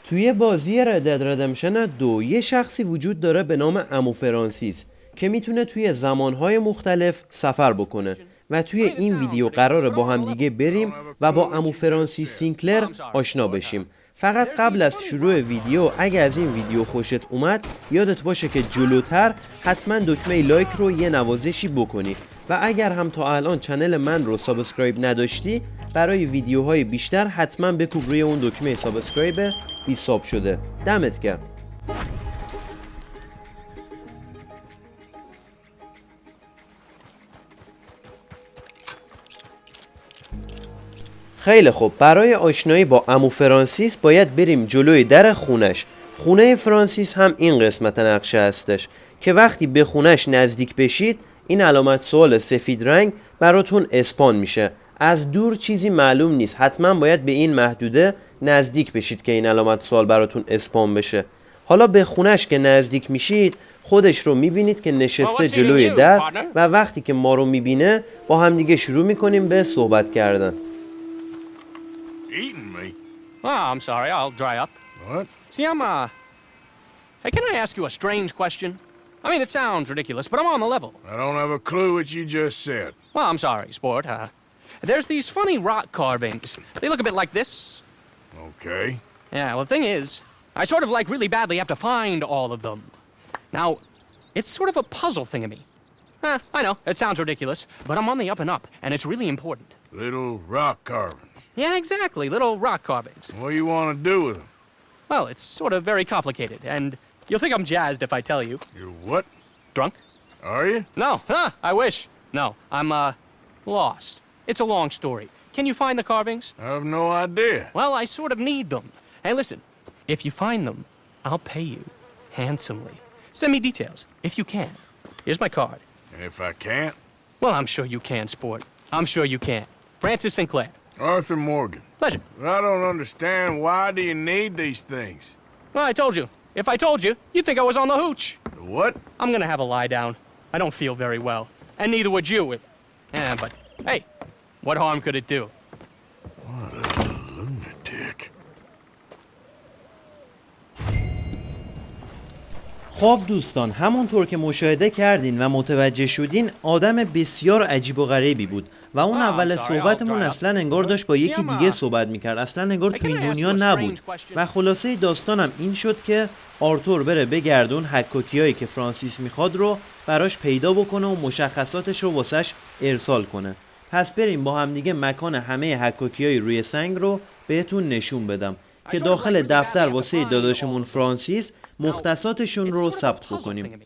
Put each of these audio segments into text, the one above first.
توی بازی ردد ردمشن 2 یه شخصی وجود داره به نام عمو فرانسیس که میتونه توی زمانهای مختلف سفر بکنه و توی این ویدیو قراره با هم دیگه بریم و با عمو فرانسیس سینکلر آشنا بشیم. فقط قبل از شروع ویدیو اگه از این ویدیو خوشت اومد یادت باشه که جلوتر حتما دکمه لایک رو یه نوازشی بکنی و اگر هم تا الان چنل من رو سابسکرایب نداشتی برای ویدیوهای بیشتر حتما بکوب روی اون دکمه سابسکرایب بی ساب شده. دمت گرم. خیلی خوب، برای آشنایی با عمو فرانسیس باید بریم جلوی در خونش. خونه فرانسیس هم این قسمت نقشه هستش که وقتی به خونش نزدیک بشید این علامت سوال سفید رنگ براتون اسپان میشه. از دور چیزی معلوم نیست، حتما باید به این محدوده نزدیک بشید که این علامت سوال براتون اسپان بشه. حالا به خونش که نزدیک میشید خودش رو میبینید که نشسته جلوی در و وقتی که ما رو میبینه با همدیگه شروع میکنیم به صحبت کردن. Eating me? Oh, I'm sorry. I'll dry up. What? See, Hey, can I ask you a strange question? I mean, it sounds ridiculous, but I'm on the level. I don't have a clue what you just said. Well, I'm sorry, sport. There's these funny rock carvings. They look a bit like this. Okay. Yeah, well, the thing is, I sort of really badly have to find all of them. Now, it's sort of a puzzle thing to me. I know, it sounds ridiculous, but I'm on the up and up, and it's really important. Little rock carvings. Yeah, exactly, little rock carvings. What do you want to do with them? Well, it's sort of very complicated, and you'll think I'm jazzed if I tell you. You're what? Drunk? Are you? No, I wish. No, I'm, lost. It's a long story. Can you find the carvings? I have no idea. Well, I sort of need them. Hey, listen, if you find them, I'll pay you handsomely. Send me details, if you can. Here's my card. And if I can't? Well, I'm sure you can, sport. I'm sure you can. Francis Sinclair. Arthur Morgan. Pleasure. I don't understand. Why do you need these things? Well, I told you. If I told you, you'd think I was on the hooch. The what? I'm gonna have a lie down. I don't feel very well. And neither would you if... but, hey, what harm could it do? What a lunatic. خب دوستان، همونطور که مشاهده کردین و متوجه شدین آدم بسیار عجیب و غریبی بود و اون اول صحبتمون اصلا انگار داشت با یکی دیگه صحبت میکرد، اصلا انگار تو این دنیا نبود و خلاصه داستانم این شد که آرتور بره بگردون حکاکیایی که فرانسیس میخواد رو براش پیدا بکنه و مشخصاتش رو واسش ارسال کنه. پس بریم با هم دیگه مکان همه حکاکیای روی سنگ رو بهتون نشون بدم که داخل دفتر واسه داداشمون فرانسیس مختصاتشون رو ثبت بکنیم.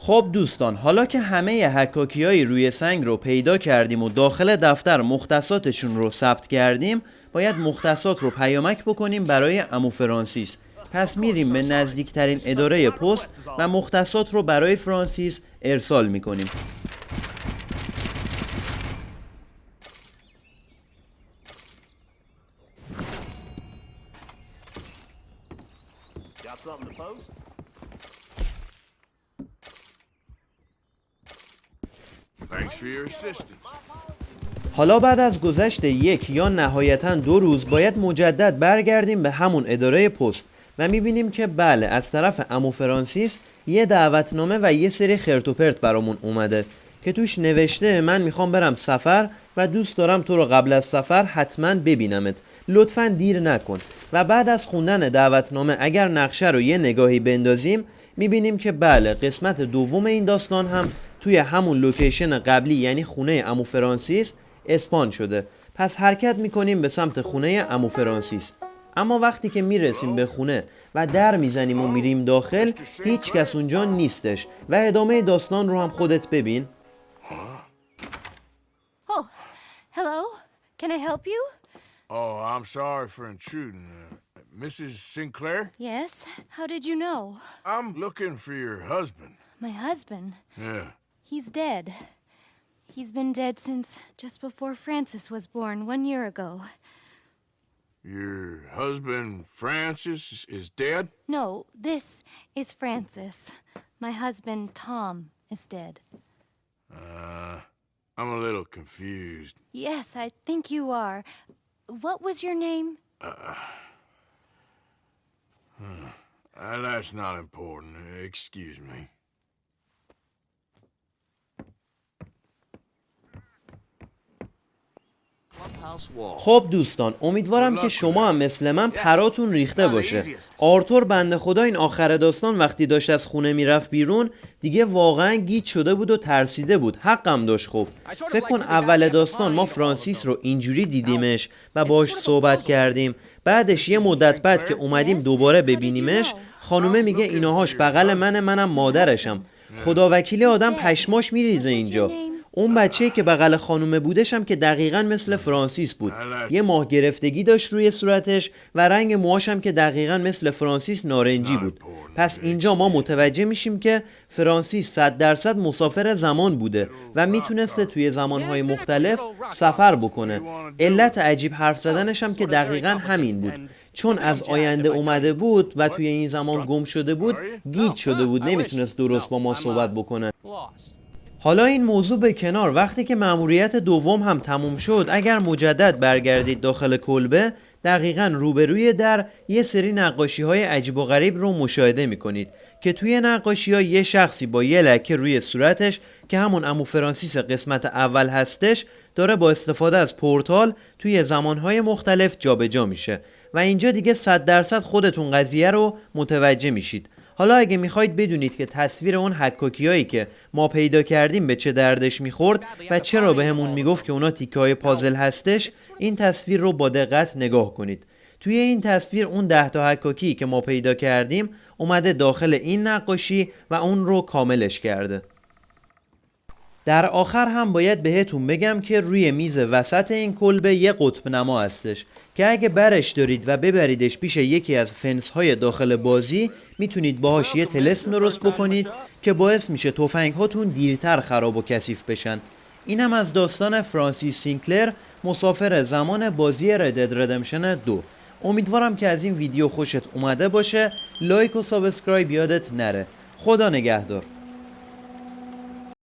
خب دوستان، حالا که همه حکاکی‌های روی سنگ رو پیدا کردیم و داخل دفتر مختصاتشون رو ثبت کردیم، باید مختصات رو پیامک بکنیم برای عمو فرانسیس. پس میریم به نزدیکترین اداره پست و مختصات رو برای فرانسیس ارسال میکنیم. Thanks for your assistance. حالا بعد از گذشت 1 یا نهایتاً 2 روز باید مجدد برگردیم به همون اداره پست و میبینیم که بله، از طرف عمو فرانسیس یه دعوتنامه و یه سری خرت و پرت برامون اومده که توش نوشته من میخوام برم سفر و دوست دارم تو رو قبل از سفر حتما ببینمت، لطفاً دیر نکن. و بعد از خوندن دعوتنامه اگر نقشه رو یه نگاهی بندازیم میبینیم که بله، قسمت دوم این داستان هم توی همون لوکیشن قبلی یعنی خونه عمو فرانسیس اسپان شده. پس حرکت میکنیم به سمت خونه عمو فرانسیس. اما وقتی که میرسیم به خونه و در میزنیم و میریم داخل، هیچ کس اونجا نیستش و ادامه داستان رو هم خودت ببین. Oh, hello. Can I help you? Oh, I'm sorry for intruding. Mrs. Sinclair? Yes. How did you know? I'm looking for your husband. My husband. Yeah. He's dead. He's been dead since just before Francis was born 1 year ago. Your husband, Francis, is dead? No, this is Francis. My husband, Tom, is dead. I'm a little confused. Yes, I think you are. What was your name? That's not important. Excuse me. خب دوستان، امیدوارم که شما هم مثل من پراتون ریخته باشه. آرتور بنده خدا این آخر داستان وقتی داشت از خونه میرفت بیرون دیگه واقعا گیج شده بود و ترسیده بود. حقم داشت. خب فکر کن اول داستان ما فرانسیس رو اینجوری دیدیمش و باش صحبت کردیم، بعدش یه مدت بعد که اومدیم دوباره ببینیمش خانومه میگه ایناهاش بغل منم مادرشم. خدا وکیلی آدم پشماش میریزه اینجا. اون بچه‌ای که بغل خانومه بودش هم که دقیقاً مثل فرانسیس بود، یه ماه گرفتگی داشت روی صورتش و رنگ موهاش هم که دقیقاً مثل فرانسیس نارنجی بود. پس اینجا ما متوجه میشیم که فرانسیس 100% مسافر زمان بوده و میتونسته توی زمانهای مختلف سفر بکنه. علت عجیب حرف زدنش هم که دقیقاً همین بود، چون از آینده اومده بود و توی این زمان گم شده بود، گیج شده بود، نمیتونست درست با ما صحبت بکنه. حالا این موضوع به کنار، وقتی که مأموریت دوم هم تموم شد اگر مجدد برگردید داخل کلبه، دقیقاً روبروی در یه سری نقاشی‌های عجیب و غریب رو مشاهده می‌کنید که توی نقاشی‌ها یه شخصی با یه لکه روی صورتش که همون عمو فرانسیس قسمت اول هستش داره با استفاده از پورتال توی زمانهای مختلف جابجا میشه و اینجا دیگه 100% خودتون قضیه رو متوجه میشید. حالا اگه میخواید بدونید که تصویر اون حکاکیایی که ما پیدا کردیم به چه دردش میخورد و چرا بهمون میگفت که اونا تیکه‌های پازل هستش، این تصویر رو با دقت نگاه کنید. توی این تصویر اون 10 تا حکاکی که ما پیدا کردیم اومده داخل این نقاشی و اون رو کاملش کرده. در آخر هم باید بهتون بگم که روی میز وسط این کلبه یه قطب نما هستش که اگه برش دارید و ببریدش پیش یکی از فنس های داخل بازی میتونید باهاش یه طلسم درست بکنید که باعث میشه تفنگ هاتون دیرتر خراب و کثیف بشن. اینم از داستان فرانسیس سینکلر، مسافر زمان بازی رد دد ردمپشن 2. امیدوارم که از این ویدیو خوشت اومده باشه. لایک و سابسکرایب یادت نره. خدا نگهدار.